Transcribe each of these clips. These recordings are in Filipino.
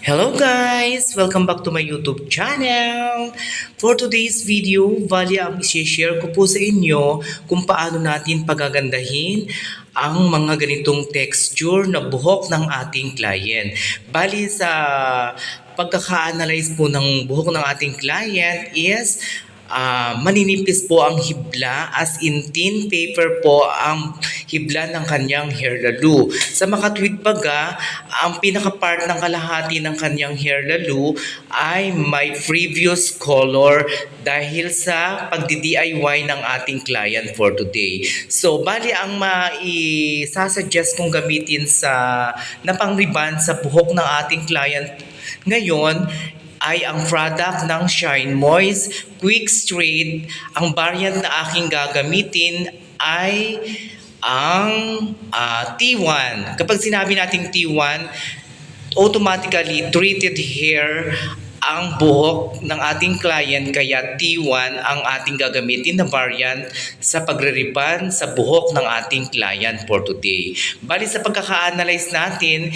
Hello guys! Welcome back to my YouTube channel! For today's video, bali ang i-share ko po sa inyo kung paano natin pagagandahin ang mga ganitong texture na buhok ng ating client. Bali sa pagkaka-analyze po ng buhok ng ating client is maninipis po ang hibla, as in thin paper po ang hibla ng kanyang hair lalo. Sa makatwid baga, ang pinaka-part ng kalahati ng kanyang hair lalo ay may previous color dahil sa pagdi-DIY ng ating client for today. So, bali ang maisasuggest kong gamitin na pang-ribbon sa buhok ng ating client ngayon ay ang product ng Shine Moist Quick Straight. Ang variant na aking gagamitin ay ang T1. Kapag sinabi nating T1, automatically treated hair ang buhok ng ating client, kaya T1 ang ating gagamitin na variant sa pagre-ribbon sa buhok ng ating client for today. Bali sa pagkaka-analyze natin,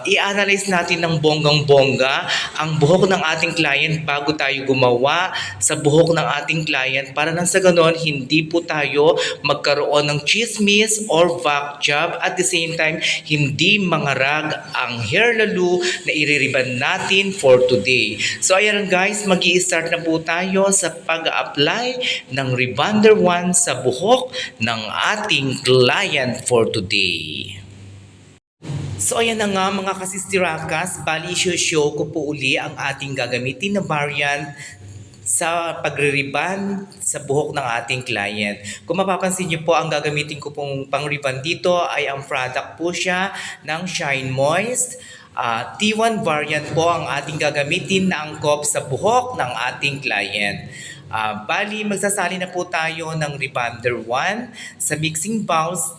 i-analyze natin ng bonggang-bongga ang buhok ng ating client bago tayo gumawa sa buhok ng ating client para nang sa ganon hindi po tayo magkaroon ng chismis or vac job, at the same time hindi mangarag ang hair lalo na i-ribbon natin for today. So ayan guys, mag-i-start na po tayo sa pag-apply ng Rebonder 1 sa buhok ng ating client for today. So ayan na nga mga kasistirakas, bali show ko po uli ang ating gagamitin na variant sa pagre-ribbon sa buhok ng ating client. Kung mapapansin niyo po, ang gagamitin ko pong pang-ribbon dito ay ang product po siya ng Shine Moist. T1 variant po ang ating gagamitin na angkop sa buhok ng ating client. Bali, magsasali na po tayo ng Rebonder 1 sa mixing bowls.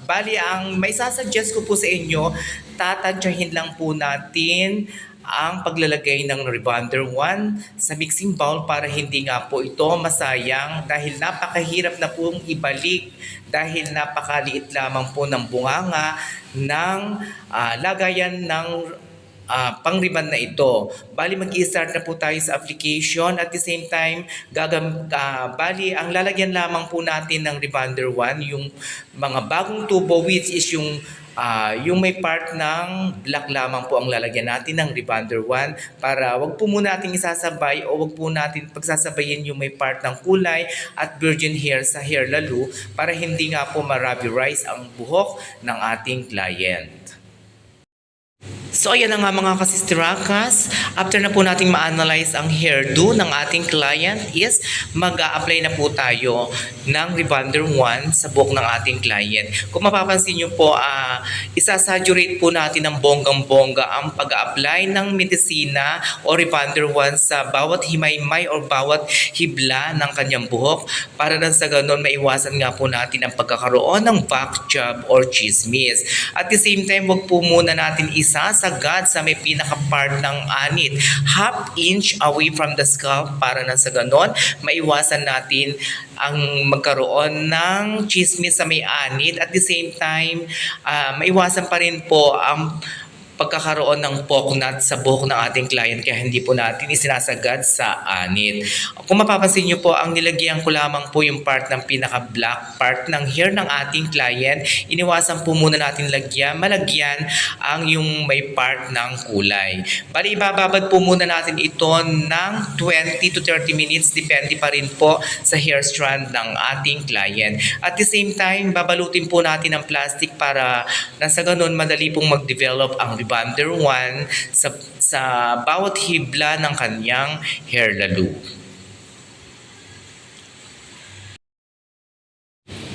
Bali, ang may sasuggest ko po sa inyo, tatadyahin lang po natin ang paglalagay ng Rebonder 1 sa mixing bowl para hindi nga po ito masayang, dahil napakahirap na pong ibalik dahil napakaliit lamang po ng bunganga ng lagayan ng pang-ribbon na ito. Bali, mag-i-start na po tayo sa application. At the same time, bali, ang lalagyan lamang po natin ng Rebonder 1, yung mga bagong tubo, which is yung may part ng black lamang po ang lalagyan natin ng Rebonder 1, para wag po muna natin isasabay o wag po natin pagsasabayin yung may part ng kulay at virgin hair sa hair lalo, para hindi nga po ma-rubberize ang buhok ng ating client. So ayan na nga mga kasistirakas, after na po natin ma-analyze ang hairdo ng ating client is mag-a-apply na po tayo ng Rebonder 1 sa buhok ng ating client. Kung mapapansin nyo po, isasaturate po natin ng bonggang-bongga ang pag-a-apply ng medisina o Rebonder 1 sa bawat himaymay or bawat hibla ng kanyang buhok, para lang sa ganon maiwasan nga po natin ang pagkakaroon ng vac job or chismis. At the same time, wag po muna natin isasagad sa may pinaka-part ng anit, half inch away from the scalp, para na sa ganon maiwasan natin ang magkaroon ng chismis sa may anit. At the same time, maiwasan pa rin po ang pagkakaroon ng poknat sa buhok ng ating client, kaya hindi po natin isinasagad sa anit. Kung mapapansin nyo po, ang nilagyan ko lamang po yung part ng pinaka-black part ng hair ng ating client. Iniwasan po muna natin malagyan ang yung may part ng kulay. Bali, ibababad po muna natin ito ng 20 to 30 minutes, depende pa rin po sa hair strand ng ating client. At the same time, babalutin po natin ang plastic para nasa ganun madali pong mag-develop ang Rebonder 1 sa bawat hibla ng kanyang hair lalo.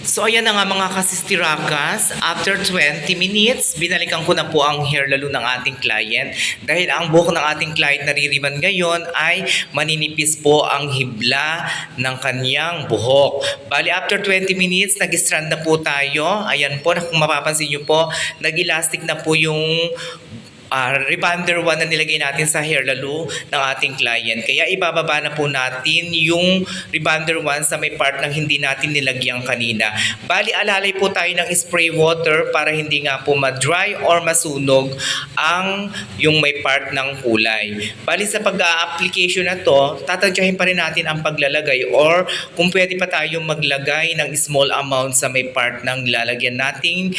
So ayan na nga mga kasistirakas, after 20 minutes, binalikan ko na po ang hair lalo ng ating client, dahil ang buhok ng ating client na riribban ngayon ay maninipis po ang hibla ng kanyang buhok. Bali, after 20 minutes, nag-strand na po tayo. Ayan po, kung mapapansin nyo po, nag-elastic na po yung Rebonder 1 na nilagay natin sa hair lalo ng ating client. Kaya ibababa na po natin yung Rebonder 1 sa may part ng hindi natin nilagyan kanina. Bali, alalay po tayo ng spray water para hindi nga po ma-dry or masunog yung may part ng kulay. Bali, sa pag-a-application na to, tatadyahin pa rin natin ang paglalagay or kung pwede pa tayo maglagay ng small amount sa may part ng lalagyan nating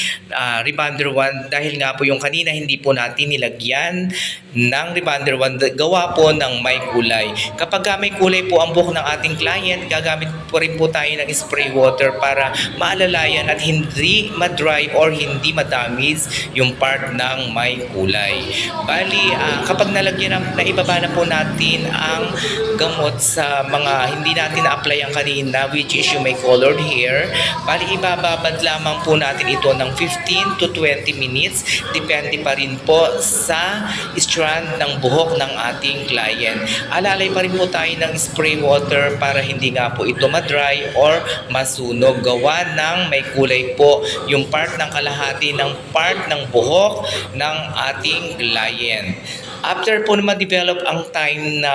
Rebonder 1 dahil nga po yung kanina hindi po natin nilagyan ng Rebonder 1 gawa po ng may kulay. Kapag may kulay po ang buhok ng ating client, gagamit po rin po tayo ng spray water para maalalayan at hindi ma-dry or hindi ma-damage yung part ng may kulay. Bali, kapag nalagyan na ibaba na po natin ang gamot sa mga hindi natin na-apply ang kanina, which is yung may colored hair, bali ibababad lamang po natin ito ng 15 to 20 minutes. Depende pa rin po sa strand ng buhok ng ating client. Alalay pa rin po tayo ng spray water para hindi nga po ito ma-dry or masunog. Gawa ng may kulay po yung part ng kalahati ng part ng buhok ng ating client. After po na ma-develop ang time na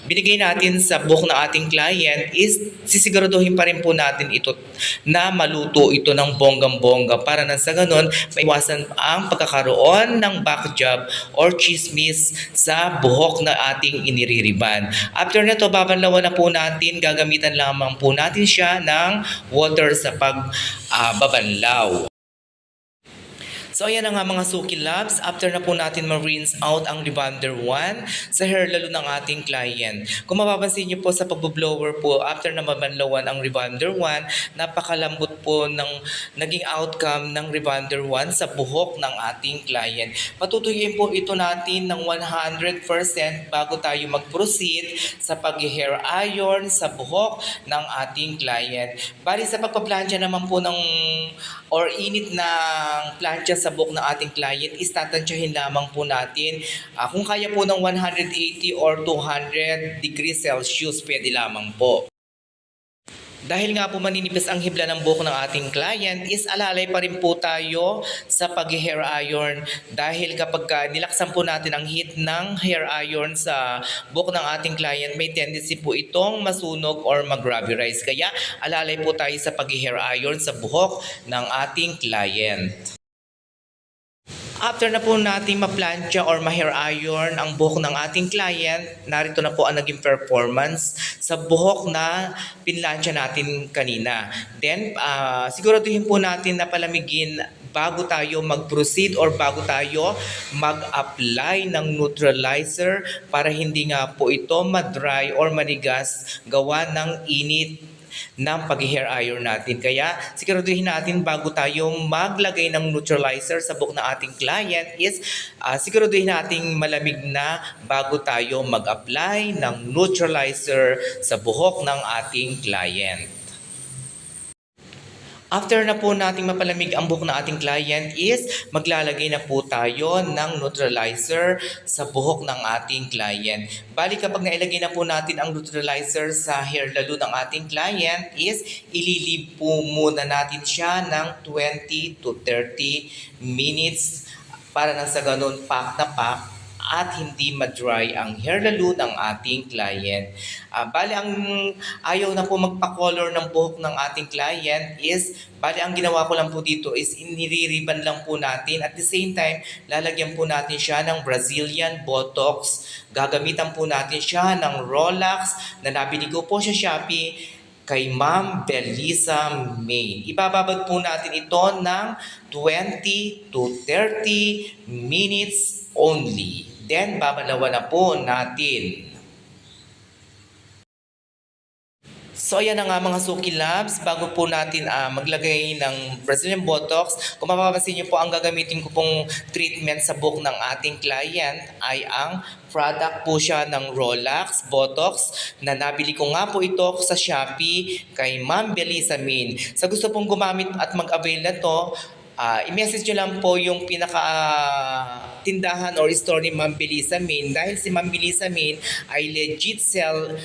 binigay natin sa buhok ng ating client is sisiguraduhin pa rin po natin ito na maluto ito ng bonggang-bongga para nang sa ganun maiwasan ang pagkakaroon ng back job or chismis sa buhok na ating iniririban. After na to, babanlawan na po natin, gagamitan lamang po natin siya ng water sa pagbabanlaw. So ayan na nga mga Suki Labs, after na po natin ma-rinse out ang Rebonder 1 sa hair lalo ng ating client. Kung mapapansin niyo po sa pagbo-blower po, after na mabanlawan ang Rebonder 1, napakalambot po ng naging outcome ng Rebonder 1 sa buhok ng ating client. Patutuyuin po ito natin ng 100% bago tayo mag-proceed sa pag-hair iron sa buhok ng ating client. Bali sa pagpaplansya naman po or init ng plancha sa buhok ng ating client is tatansyahin lamang po natin. Kung kaya po ng 180 or 200 degrees Celsius, pwede lamang po. Dahil nga po maninipis ang hibla ng buhok ng ating client is alalay pa rin po tayo sa pag-hair iron dahil kapag nilaksan po natin ang heat ng hair iron sa buhok ng ating client, may tendency po itong masunog or mag-rubberize. Kaya alalay po tayo sa pag-hair iron sa buhok ng ating client. After na po natin ma-plancha or ma-hair iron ang buhok ng ating client, narito na po ang naging performance sa buhok na pinlansya natin kanina. Then, siguraduhin po natin na palamigin bago tayo mag-proceed or bago tayo mag-apply ng neutralizer para hindi nga po ito ma-dry or manigas gawa ng init ng pag-hair iron natin. Kaya siguraduhin natin bago tayo maglagay ng neutralizer sa buhok ng ating client is siguraduhin natin malamig na bago tayo mag-apply ng neutralizer sa buhok ng ating client. After na po nating mapalamig ang buhok ng ating client is maglalagay na po tayo ng neutralizer sa buhok ng ating client. Bali kapag nailagay na po natin ang neutralizer sa hair lalo ng ating client is ililib po muna natin siya ng 20 to 30 minutes para nang sa ganun pack na pack at hindi ma-dry ang hair lalo ng ating client. Bali ang ayaw na po magpa-color ng buhok ng ating client is, bali ang ginawa ko lang po dito is iniririban lang po natin. At the same time, lalagyan po natin siya ng Brazilian Botox. Gagamitan po natin siya ng Rolex na nabili ko po sa Shopee kay Ma'am Belisa May. Ibababad po natin ito ng 20 to 30 minutes only. Then, babalawan na po natin. So, ayan na nga mga Suki Labs. Bago po natin maglagay ng Brazilian Botox, kung mapapansin niyo po, ang gagamitin ko pong treatment sa buhok ng ating client ay ang product po siya ng Rolex Botox na nabili ko nga po ito sa Shopee kay Ma'am Belisa Min. Sa gusto pong gumamit at mag-avail na to, i-message nyo lang po yung tindahan or store ni Ma'am Belisa Min dahil si Ma'am Belisa Min ay legit sell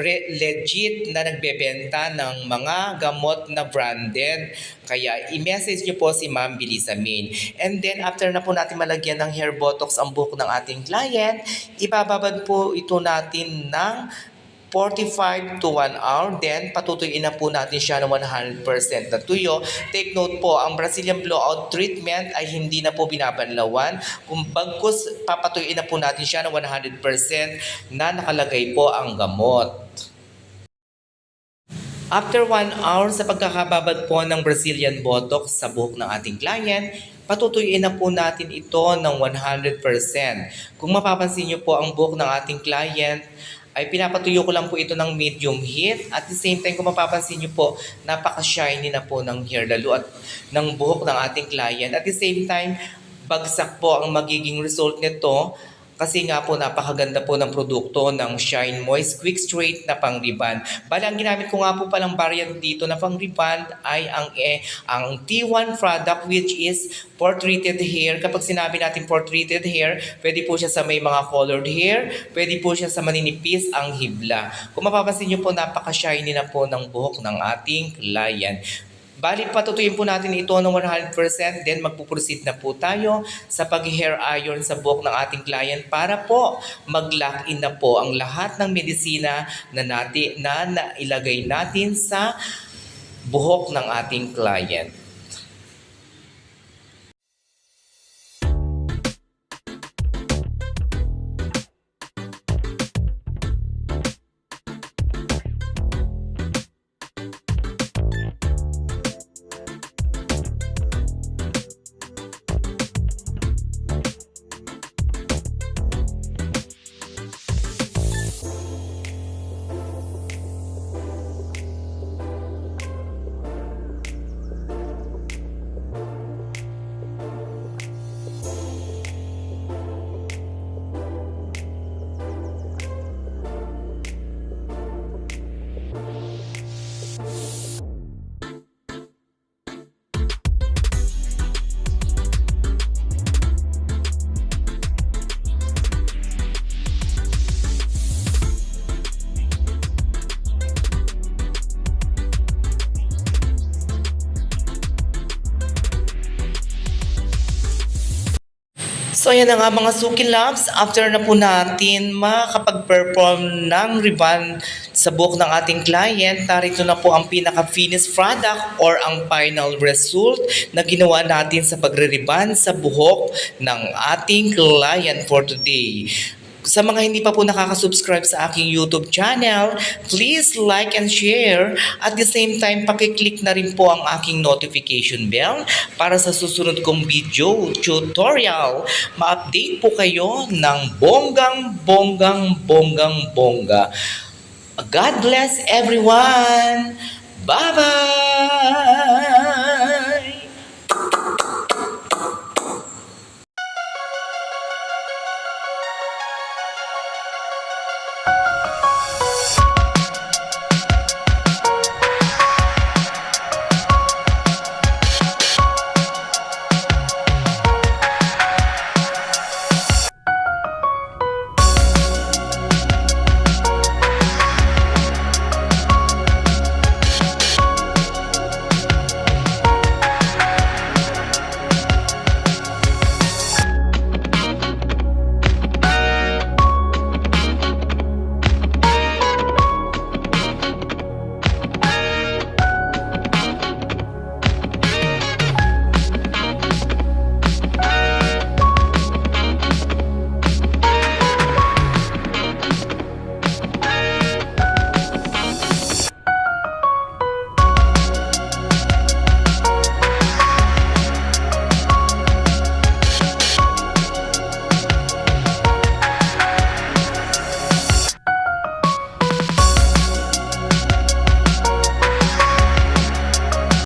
legit na nagbebenta ng mga gamot na branded. Kaya i-message niyo po si Ma'am Bilisamin. And then after na po natin malagyan ng hair botox ang buhok ng ating client, ibababad po ito natin ng 45 to 1 hour. Then, patutuyuin na po natin siya ng 100% na tuyo. Take note po, ang Brazilian blowout treatment ay hindi na po binabanlawan. Kung bagkus, papatuyuin na po natin siya ng 100% na nakalagay po ang gamot. After 1 hour sa pagkakababad po ng Brazilian Botox sa buhok ng ating client, patutuyuin na po natin ito ng 100%. Kung mapapansin niyo po ang buhok ng ating client, ay pinapatuyo ko lang po ito ng medium heat. At the same time, kung mapapansin niyo po, napaka-shiny na po ng hair lalo at ng buhok ng ating client. At the same time, bagsak po ang magiging result nito kasi nga po napakaganda po ng produkto ng Shine Moist Quick Straight na pang-rebond. Bali, ang ginamit ko nga po palang variant dito na pang-rebond ay ang T1 product, which is for treated hair. Kapag sinabi natin for treated hair, pwede po siya sa may mga colored hair, pwede po siya sa maninipis ang hibla. Kung mapapansin niyo po, napaka-shiny na po ng buhok ng ating client. Bali, patutuyin po natin ito ng 100%, then magpuproceed na po tayo sa pag-hair iron sa buhok ng ating client para po mag-lock in na po ang lahat ng medisina na ilagay natin sa buhok ng ating client. So ayan na nga mga Suki Loves, after na po natin makapag-perform ng rebond sa buhok ng ating client, narito na po ang pinaka-finished product or ang final result na ginawa natin sa pagre-rebond sa buhok ng ating client for today. Sa mga hindi pa po nakaka-subscribe sa aking YouTube channel, please like and share. At the same time, pakiclick na rin po ang aking notification bell para sa susunod kong video tutorial. Ma-update po kayo ng bonggang-bongga. God bless everyone! Bye-bye!